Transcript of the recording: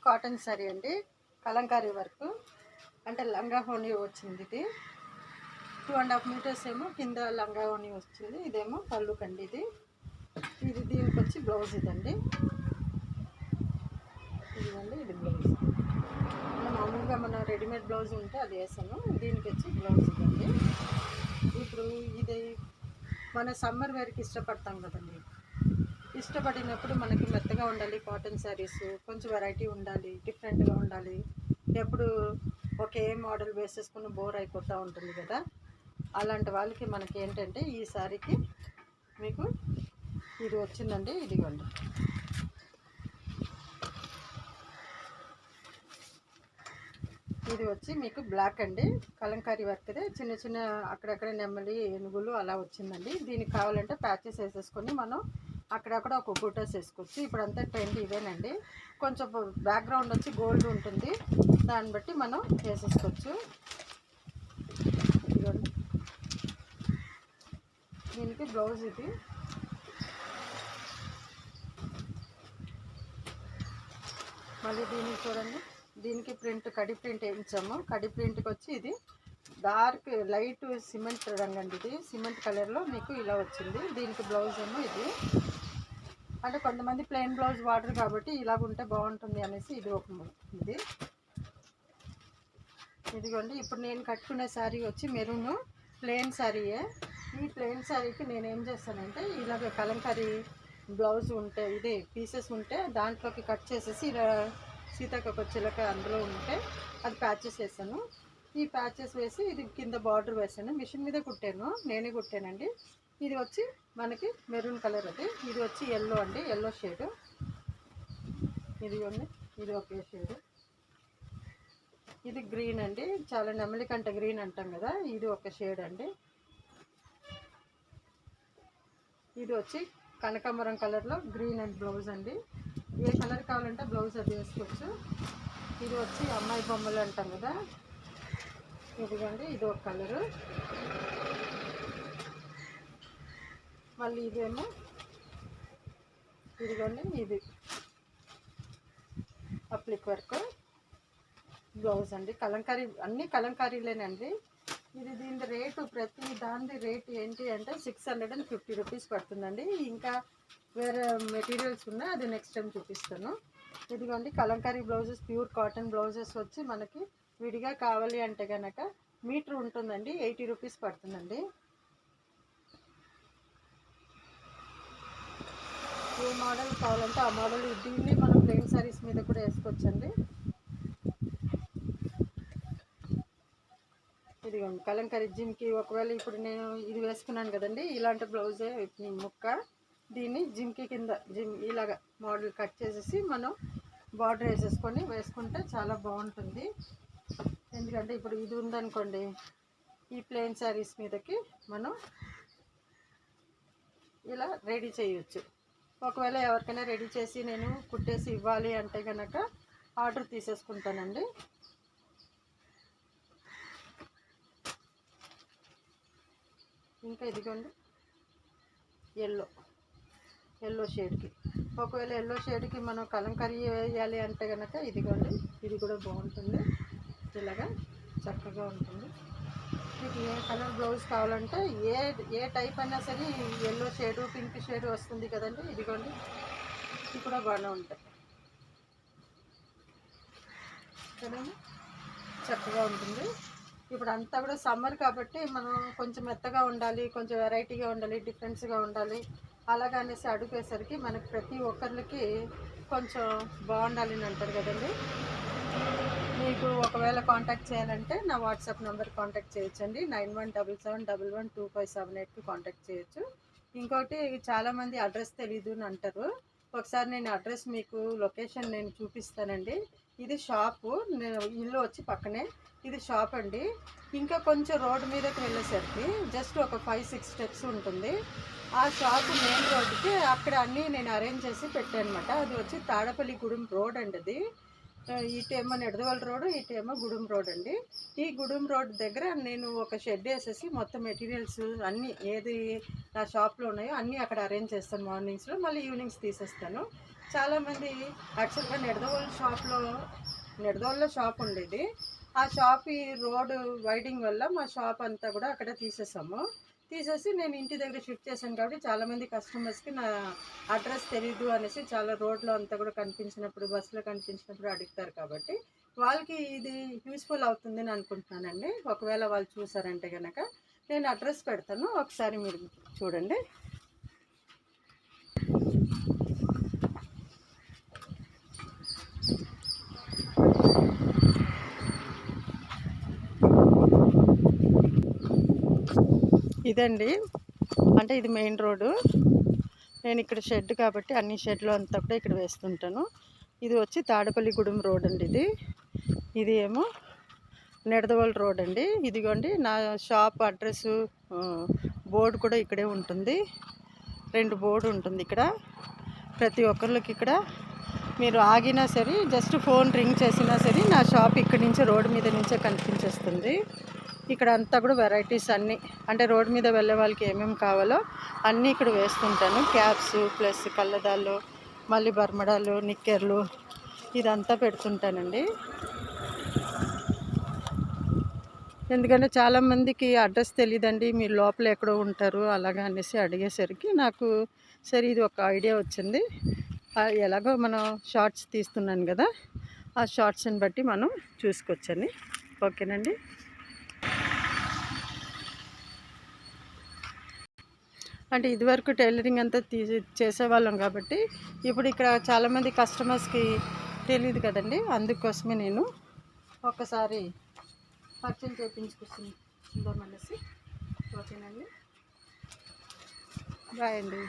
Cotton sorry అండి, Kalamkari work అంటే లంగా హోనీ వచ్చింది. ఇది 2.5 మీటర్స్ ఏమో కింద లంగా హోనీ వచ్చింది. ఇదేమో పళ్ళు కండి. ఇది దీనికి వచ్చి బ్లౌజ్ ఇదండి. ఇదిగోండి, ఇది బ్లౌజ్. మామూలుగా మన రెడీమేడ్ బ్లౌజ్ ఉంటే అది వేసాను. దీనికి వచ్చి బ్లౌజ్ ఇదండి. ఇప్పుడు ఇది మన సమ్మర్ వేర్కి ఇష్టపడతాం కదండి. ఇష్టపడినప్పుడు మనకి మెత్తగా ఉండాలి కాటన్ శారీస్, కొంచెం వెరైటీ ఉండాలి, డిఫరెంట్గా ఉండాలి. ఎప్పుడు ఒకే మోడల్ వేసేసుకుని బోర్ అయిపోతూ ఉంటుంది కదా. అలాంటి వాళ్ళకి మనకి ఏంటంటే ఈ శారీకి మీకు ఇది వచ్చిందండి. ఇదిగోండి, ఇది వచ్చి మీకు బ్లాక్ అండి, కలంకారీ వర్క్దే. చిన్న చిన్న అక్కడక్కడ నెమ్మలి ఏనుగులు అలా వచ్చిందండి. దీనికి కావాలంటే ప్యాచెస్ వేసేసుకొని మనం అక్కడక్కడ ఒక బూటాస్ వేసుకోవచ్చు. ఇప్పుడంతా ట్రెండ్ ఇవేనండి. కొంచెం బ్యాక్గ్రౌండ్ వచ్చి గోల్డ్ ఉంటుంది, దాన్ని బట్టి మనం వేసేసుకోవచ్చు. ఇదిగోండి, దీనికి బ్లౌజ్ ఇది. మళ్ళీ దీనికి చూడండి, దీనికి ప్రింట్ కడి ప్రింట్ వేయించాము. కడి ప్రింట్కి వచ్చి ఇది డార్క్ లైట్ సిమెంట్ రంగు అండి. ఇది సిమెంట్ కలర్లో మీకు ఇలా వచ్చింది. దీనికి బ్లౌజ్ ఏమో ఇది. అంటే కొంతమంది ప్లెయిన్ బ్లౌజ్ వాడరు కాబట్టి ఇలాగుంటే బాగుంటుంది అనేసి ఇది ఒక ఇది. ఇదిగోండి, ఇప్పుడు నేను కట్టుకునే శారీ వచ్చి మెరూన్ ప్లెయిన్ శారీయే. ఈ ప్లెయిన్ శారీకి నేను ఏం చేస్తానంటే ఇలాగ కలంకారీ బ్లౌజ్ ఉంటే ఇది పీసెస్ ఉంటే దాంట్లోకి కట్ చేసేసి ఇలా సీతాకోక చిలక అందులో ఉంటే అది ప్యాచెస్ వేసాను. ఈ ప్యాచెస్ వేసి ఇది కింద బార్డర్ వేసాను. మిషన్ మీద కుట్టాను, నేనే కుట్టానండి. ఇది వచ్చి మనకి మెరూన్ కలర్ అది. ఇది వచ్చి ఎల్లో అండి, ఎల్లో షేడు. ఇదిగోండి, ఇది ఒకే షేడు. ఇది గ్రీన్ అండి, చాలా నెమలికంట గ్రీన్ అంటాం కదా, ఇది ఒక షేడ్ అండి. ఇది వచ్చి కనకాంబరం కలర్లో గ్రీన్ అండ్ బ్లౌజ్ అండి. ఏ కలర్ కావాలంటే బ్లౌజ్ అది వేసుకోవచ్చు. ఇది వచ్చి అమ్మాయి బొమ్మలు అంటాం కదా, ఇదిగోండి, ఇది ఒక కలరు. మళ్ళీ ఇదేమో ఇదిగోండి, ఇది అప్లిక్ వర్క్ బ్లౌజ్ అండి. కలంకారీ అన్నీ కలంకారీలేనండి. ఇది దీని రేటు ప్రతి దాని రేట్ ఏంటి అంటే 650 రూపీస్ పడుతుందండి. ఇంకా వేరే మెటీరియల్స్ ఉన్నాయి, అది నెక్స్ట్ టైం చూపిస్తాను. ఇదిగోండి, Kalamkari blouses pure cotton blouses వచ్చి మనకి విడిగా కావాలి అంటే కనుక మీటర్ ఉంటుందండి, 80 రూపీస్ పడుతుందండి. ఏ మోడల్ కావాలంటే ఆ మోడల్. దీన్ని మనం ప్లెయిన్ శారీస్ మీద కూడా వేసుకోవచ్చండి. ఇదిగోండి, కలంకారీ జిమ్కి ఒకవేళ ఇప్పుడు నేను ఇది వేసుకున్నాను కదండి, ఇలాంటి బ్లౌజే ముక్క. దీన్ని జిమ్కి కింద ఇలాగ మోడల్ కట్ చేసేసి మనం బార్డర్ వేసేసుకొని వేసుకుంటే చాలా బాగుంటుంది. ఎందుకంటే ఇప్పుడు ఇది ఉందనుకోండి, ఈ ప్లెయిన్ శారీస్ మీదకి మనం ఇలా రెడీ చేయొచ్చు. ఒకవేళ ఎవరికైనా రెడీ చేసి నేను కుట్టేసి ఇవ్వాలి అంటే కనుక ఆర్డర్ తీసేసుకుంటానండి. ఇంకా ఇదిగోండి, ఎల్లో షేడ్కి ఒకవేళ ఎల్లో షేడ్కి మనం కలంకారీ వేయాలి అంటే కనుక ఇదిగోండి, ఇది కూడా బాగుంటుంది. ఇలాగా చక్కగా ఉంటుంది. మీకు ఏ కలర్ బ్లౌజ్ కావాలంటే ఏ టైప్ అయినా సరే ఎల్లో షేడు పింక్ షేడు వస్తుంది కదండి. ఇదిగోండి, ఇది కూడా బాగానే ఉంటాయి కదండి, చక్కగా ఉంటుంది. ఇప్పుడు అంతా కూడా సమ్మర్ కాబట్టి మనం కొంచెం మెత్తగా ఉండాలి, కొంచెం వెరైటీగా ఉండాలి, డిఫరెంట్స్గా ఉండాలి. అలాగనేసి అడుగేసరికి మనకి ప్రతి ఒక్కరికి కొంచెం బాగుండాలి అని అంటారు కదండి. మీకు ఒకవేళ కాంటాక్ట్ చేయాలంటే నా వాట్సాప్ నెంబర్ కాంటాక్ట్ చేయొచ్చండి. 9177112578కి కాంటాక్ట్ చేయొచ్చు. ఇంకోటి, చాలామంది అడ్రస్ తెలీదు అని అంటారు. ఒకసారి నేను అడ్రస్ మీకు లొకేషన్ నేను చూపిస్తానండి. ఇది షాపు, ఇల్లు వచ్చి పక్కనే, ఇది షాప్ అండి. ఇంకా కొంచెం రోడ్డు మీదకి వెళ్ళేసరికి జస్ట్ ఒక 5-6 స్టెప్స్ ఉంటుంది. ఆ షాపు మెయిన్ రోడ్డుకి అక్కడ అన్నీ నేను అరేంజ్ చేసి పెట్టాను అనమాట. అది వచ్చి తాడపల్లి గూడెం రోడ్ అండి. అది ఇటేమో నిడదవోలు రోడ్, ఇటేమో గూడెం రోడ్ అండి. ఈ గూడెం రోడ్ దగ్గర నేను ఒక షెడ్ వేసేసి మొత్తం మెటీరియల్స్ అన్నీ ఏది నా షాప్లో ఉన్నాయో అన్నీ అక్కడ అరేంజ్ చేస్తాను మార్నింగ్స్లో, మళ్ళీ ఈవినింగ్స్ తీసేస్తాను. చాలామంది యాక్చువల్గా నిడదవోలులో షాప్ ఉండేది. ఆ షాప్ ఈ రోడ్డు వైడింగ్ వల్ల మా షాప్ అంతా కూడా అక్కడ తీసేసి నేను ఇంటి దగ్గర షిఫ్ట్ చేశాను. కాబట్టి చాలామంది కస్టమర్స్కి నా అడ్రస్ తెలీదు అనేసి చాలా రోడ్లో అంతా కూడా కనిపించినప్పుడు, బస్సులో కనిపించినప్పుడు అడుగుతారు. కాబట్టి వాళ్ళకి ఇది యూస్ఫుల్ అవుతుందని అనుకుంటున్నానండి. ఒకవేళ వాళ్ళు చూసారంటే కనుక నేను అడ్రస్ పెడతాను, ఒకసారి మీరు చూడండి. ఇదండి, అంటే ఇది మెయిన్ రోడ్డు. నేను ఇక్కడ షెడ్ కాబట్టి అన్ని షెడ్లు అంతా కూడా ఇక్కడ వేస్తుంటాను. ఇది వచ్చి తాడపల్లిగూడెం రోడ్ అండి. ఇది ఏమో నిడదవోలు రోడ్ అండి. ఇదిగోండి నా షాప్ అడ్రస్సు బోర్డు కూడా ఇక్కడే ఉంటుంది. 2 బోర్డు ఉంటుంది ఇక్కడ. ప్రతి ఒక్కరికి ఇక్కడ మీరు ఆగినా సరే, జస్ట్ ఫోన్ రింగ్ చేసినా సరే నా షాప్ ఇక్కడి నుంచి రోడ్డు మీద నుంచే కనిపించేస్తుంది. ఇక్కడ అంతా కూడా వెరైటీస్ అన్నీ, అంటే రోడ్డు మీద వెళ్ళే వాళ్ళకి ఏమేమి కావాలో అన్నీ ఇక్కడ వేస్తుంటాను. క్యాప్స్ ప్లస్ కళ్ళదాళ్ళు, మళ్ళీ బర్మడాలు, నిక్కెర్లు ఇదంతా పెడుతుంటానండి. ఎందుకంటే చాలామందికి అడ్రస్ తెలియదండి, మీరు లోపల ఎక్కడో ఉంటారు అలాగా అనేసి అడిగేసరికి నాకు సరే ఇది ఒక ఐడియా వచ్చింది. ఎలాగో మనం షార్ట్స్ తీస్తున్నాను కదా, ఆ షార్ట్స్ని బట్టి మనం చూసుకోవచ్చని. ఓకేనండి. అంటే ఇదివరకు టైలరింగ్ అంతా చేసేవాళ్ళం కాబట్టి ఇప్పుడు ఇక్కడ చాలామంది కస్టమర్స్కి తెలియదు కదండి. అందుకోసమే నేను ఒకసారి పరిచయం చేయించుకుందామనేసి. ఓకేనండి, బాయ్ అండి.